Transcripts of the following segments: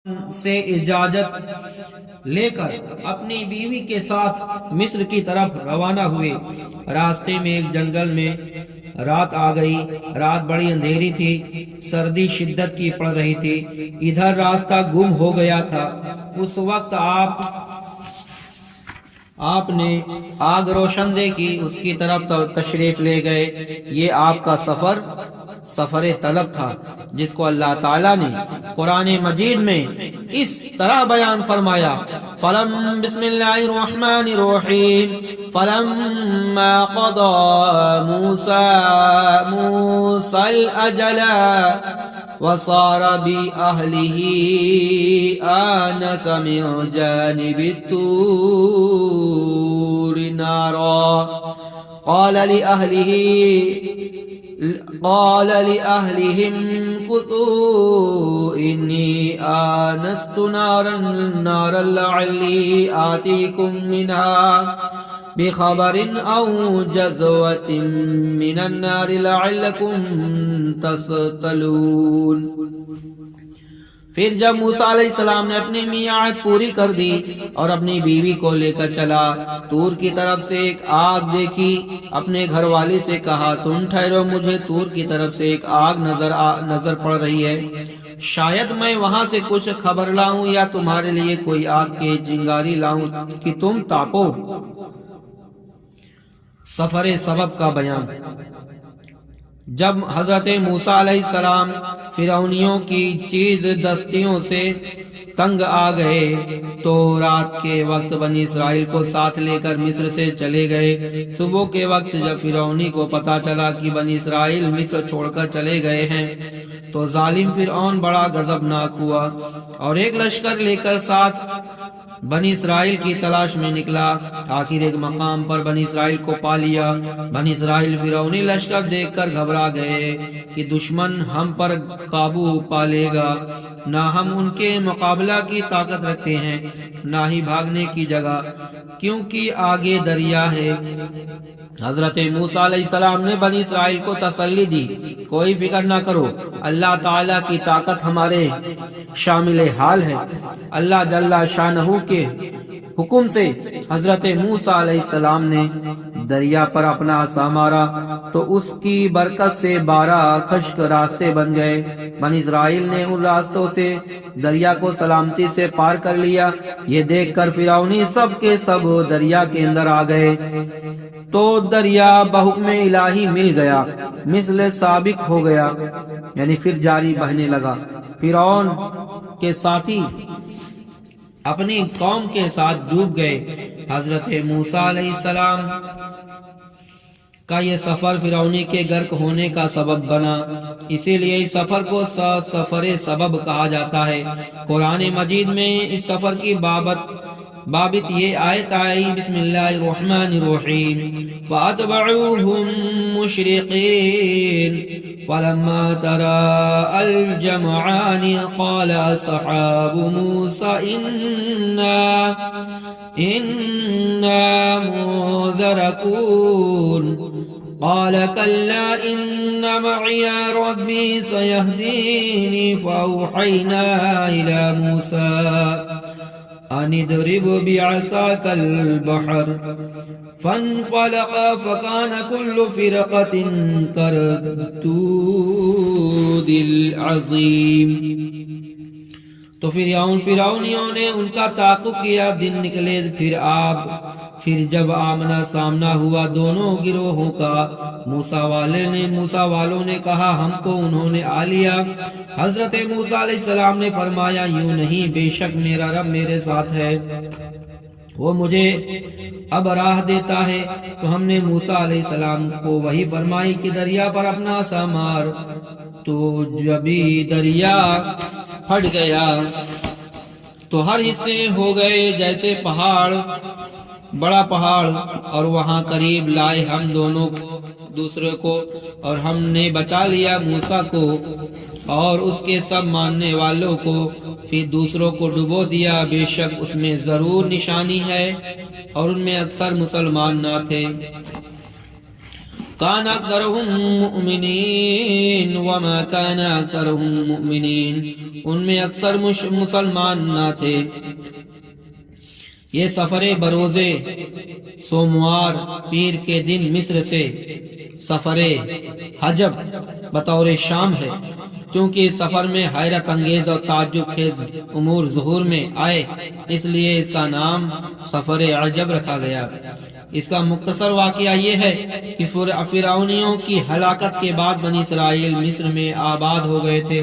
سے اجازت لے کر اپنی بیوی کے ساتھ مصر کی طرف روانہ ہوئے۔ راستے میں ایک جنگل میں رات آ گئی۔ رات بڑی اندھیری تھی، سردی شدت کی پڑ رہی تھی، ادھر راستہ گم ہو گیا تھا۔ اس وقت آپ نے آگ روشن دیکھی، اس کی طرف تشریف لے گئے۔ یہ آپ کا سفر طلب تھا، جس کو اللہ تعالیٰ نے قرآن مجید میں اس طرح بیان فرمایا: بسم اللہ الرحمن الرحیم فلما قضى موسى الأجل وصار بأهله آنس من جانب الطور نارا قال لأهلهم كثوا إني آنست نارا لعلي آتيكم منها بخبر أو جزوة من النار لعلكم تصطلون۔ پھر جب موسیٰ علیہ السلام نے اپنی میعاد پوری کر دی اور اپنی بیوی کو لے کر چلا، طور کی طرف سے ایک آگ دیکھی، اپنے گھر والی سے کہا: تم ٹھہرو، مجھے طور کی طرف سے ایک آگ نظر پڑ رہی ہے، شاید میں وہاں سے کچھ خبر لاؤں یا تمہارے لیے کوئی آگ کے چنگاری لاؤں کہ تم تاپو۔ سفر سبب کا بیان۔ جب حضرت موسیٰ علیہ السلام فرعونیوں کی چیز دستیوں سے تنگ آ گئے تو رات کے وقت بنی اسرائیل کو ساتھ لے کر مصر سے چلے گئے۔ صبح کے وقت جب فرعونی کو پتا چلا کہ بنی اسرائیل مصر چھوڑ کر چلے گئے ہیں تو ظالم فرعون بڑا غضبناک ہوا اور ایک لشکر لے کر ساتھ بنی اسرائیل کی تلاش میں نکلا۔ آخر ایک مقام پر بنی اسرائیل کو پا لیا۔ بنی اسرائیل فرعونی لشکر دیکھ کر گھبرا گئے کہ دشمن ہم پر قابو پا لے گا، نہ ہم ان کے مقابلہ کی طاقت رکھتے ہیں، نہ ہی بھاگنے کی جگہ، کیونکہ آگے دریا ہے۔ حضرت موسیٰ علیہ السلام نے بنی اسرائیل کو تسلی دی: کوئی فکر نہ کرو، اللہ تعالیٰ کی طاقت ہمارے شامل حال ہے۔ اللہ جل شانہ کے حکم سے حضرت موسیٰ علیہ السلام نے دریا پر اپنا عصا مارا تو اس کی برکت سے 12 خشک راستے بن گئے۔ بنی اسرائیل نے ان راستوں سے دریا کو سلامتی سے پار کر لیا۔ یہ دیکھ کر فرعونی سب کے سب دریا کے اندر آ گئے تو دریا بحکم الہی مل گیا، مثل سابق ہو گیا، یعنی پھر جاری بہنے لگا۔ فرعون کے ساتھی اپنی قوم کے ساتھ ڈوب گئے۔ حضرت موسیٰ علیہ السلام کا یہ سفر فرعونی کے غرق ہونے کا سبب بنا، اسی لیے اس سفر کو سفر سبب کہا جاتا ہے۔ قرآن مجید میں اس سفر کی بابت یہ آیت آئی: بسم اللہ الرحمن الرحیم فَأَتْبَعُوهُمْ مُشْرِقِينَ فَلَمَّا تَرَاءَى الْجَمْعَانِ قَالَ أَصْحَابُ مُوسَىٰ إِنَّا مُنذَرَكُونَ قال كلا إن معي ربي سيهديني فأوحينا إلى موسى أن اضرب بعصاك البحر فانفلق فكان كل فرقة كالطود العظيم۔ تو فرعونیوں نے ان کا تعاقب کیا، دن نکلے پھر جب آمنا سامنا ہوا دونوں گروہوں کا، موسیٰ والوں نے کہا ہم کو انہوں نے آ لیا۔ حضرت موسیٰ علیہ السلام نے فرمایا یوں نہیں، بے شک میرا رب میرے ساتھ ہے، وہ مجھے اب راہ دیتا ہے۔ تو ہم نے موسیٰ علیہ السلام کو وحی فرمائی کہ دریا پر اپنا عصا مار، تو جبھی دریا پھٹ گیا تو ہر حصے ہو گئے جیسے بڑا پہاڑ، اور وہاں قریب لائے ہم دونوں دوسرے کو، اور ہم نے بچا لیا موسیٰ کو اور اس کے سب ماننے والوں کو، پھر دوسروں کو ڈبو دیا، بے شک اس میں ضرور نشانی ہے اور ان میں اکثر مسلمان نہ تھے۔ کان اکثرہم مؤمنین وما کان اکثرہم مؤمنین، ان میں اکثر مسلمان نہ تھے۔ یہ سفر بروزے سوموار پیر کے دن مصر سے سفر حجب بطور شام ہے، چونکہ اس سفر میں حیرت انگیز اور تعجب خیز امور ظہور میں آئے، اس لیے اس کا نام سفر عجب رکھا گیا۔ اس کا مختصر واقعہ یہ ہے کہ فرعونیوں کی ہلاکت کے بعد بنی اسرائیل مصر میں آباد ہو گئے تھے۔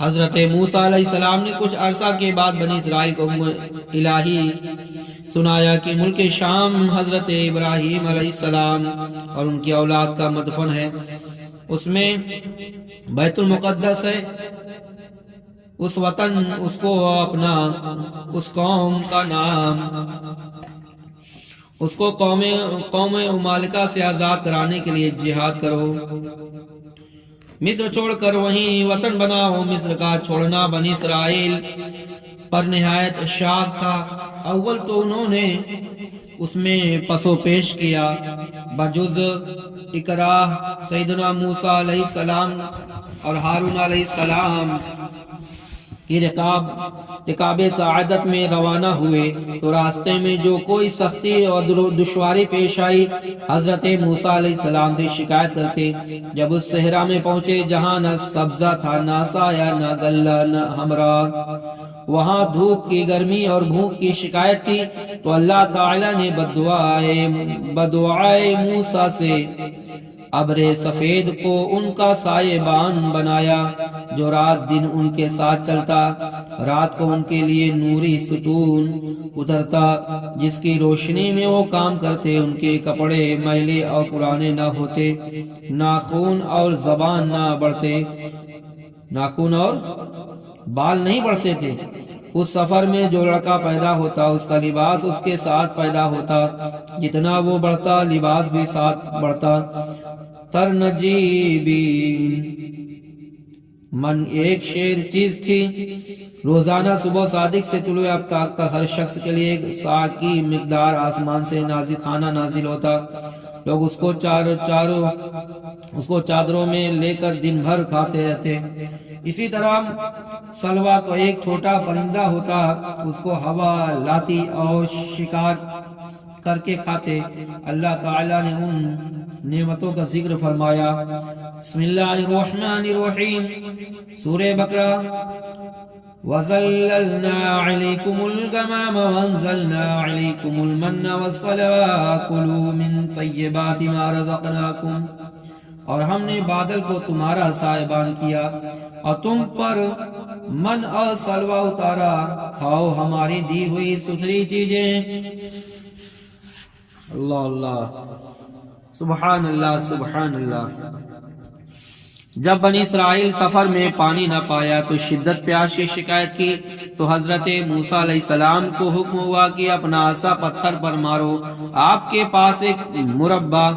حضرت موسیٰ علیہ السلام نے کچھ عرصہ کے بعد بنی اسرائیل کو الہی سنایا کہ ملک شام حضرت ابراہیم علیہ السلام اور ان کی اولاد کا مدفن ہے، اس میں بیت المقدس ہے، اس وطن اس کو اپنا اس قوم کا نام اس کو قوم ممالکہ سے آزاد کرانے کے لیے جہاد کرو، مصر چھوڑ کر وہیں وطن بناؤ۔ مصر کا چھوڑنا بنی اسرائیل پر نہایت شاق تھا۔ اول تو انہوں نے اس میں پسو پیش کیا، بجز اکراہ سیدنا موسیٰ علیہ السلام اور ہارون علیہ السلام کی رکاب سعادت میں روانہ ہوئے تو راستے میں جو کوئی سختی اور دشواری پیش آئی حضرت موسیٰ علیہ السلام سے شکایت کرتے۔ جب اس صحرا میں پہنچے جہاں نہ سبزہ تھا، نہ سایہ، نہ غلہ، نہ ہمراہ، وہاں دھوپ کی گرمی اور بھوک کی شکایت تھی، تو اللہ تعالی نے بدعائے موسیٰ سے ابر سفید کو ان کا سائے بان بنایا جو رات دن ان کے ساتھ چلتا، رات کو ان کے لیے نوری ستون اترتا جس کی روشنی میں وہ کام کرتے۔ ان کے کپڑے میلے اور پرانے نہ ہوتے، ناخن اور زبان نہ بڑھتے، ناخن اور بال نہیں بڑھتے تھے۔ اس سفر میں جو لڑکا پیدا ہوتا اس کا لباس اس کے ساتھ پیدا ہوتا، جتنا وہ بڑھتا لباس بھی ساتھ بڑھتا۔ ترنجیبی من ایک شیر چیز تھی، روزانہ صبح صادق سے طلوع آفتاب تک ہر شخص کے لیے ایک ساعت کی مقدار آسمان سے کھانا نازل ہوتا۔ لوگ اس کو چادروں میں لے کر دن بھر کھاتے رہتے۔ اسی طرح سلوا تو ایک چھوٹا پرندہ ہوتا، اس کو ہوا لاتی اور شکار کر کے کھاتے۔ اللہ تعالیٰ نے ان نعمتوں کا ذکر فرمایا۔ بسم اللہ الرحمن الرحیم، سورہ بقرہ۔ وَظَلَّلْنَا عَلَيْكُمُ الْغَمَامَ وَأَنزَلْنَا عَلَيْكُمُ الْمَنَّ وَالسَّلْوَىٰ كُلُوا مِن طَيِّبَاتِ مَا رَزَقْنَاكُمْ، اور ہم نے بادل کو تمہارا سائبان کیا اور تم پر من اور سلوہ اتارا، کھاؤ ہماری دی ہوئی ستھری چیزیں۔ اللہ اللہ، سبحان اللہ سبحان اللہ۔ جب بنی اسرائیل سفر میں پانی نہ پایا تو شدت پیاس کی شکایت کی، تو حضرت موسیٰ علیہ السلام کو حکم ہوا کہ اپنا عصا پتھر پر مارو۔ آپ کے پاس ایک مربع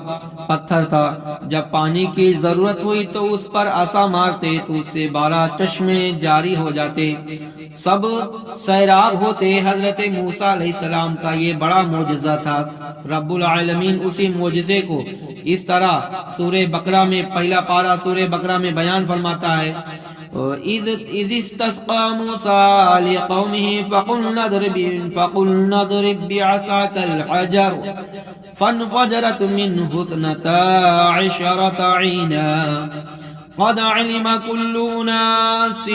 پتھر تھا، جب پانی کی ضرورت ہوئی تو اس پر عصا مارتے تو اس سے 12 چشمے جاری ہو جاتے، سب سیراب ہوتے۔ حضرت موسیٰ علیہ السلام کا یہ بڑا معجزہ تھا۔ رب العالمین اسی معجزے کو اس طرح سورہ بقرہ میں پہلا پارہ سورہ بقرہ میں بیان فرماتا ہے۔ اِذِ اسْتَسْقَىٰ مُوسَىٰ لِقَوْمِهِ فَقُلْنَا اضْرِب بِّعَصَاكَ الْحَجَرَ فَانْفَجَرَتْ مِنْهُ 12 عَيْنًا قَدْ عَلِمَ كُلُّ أُنَاسٍ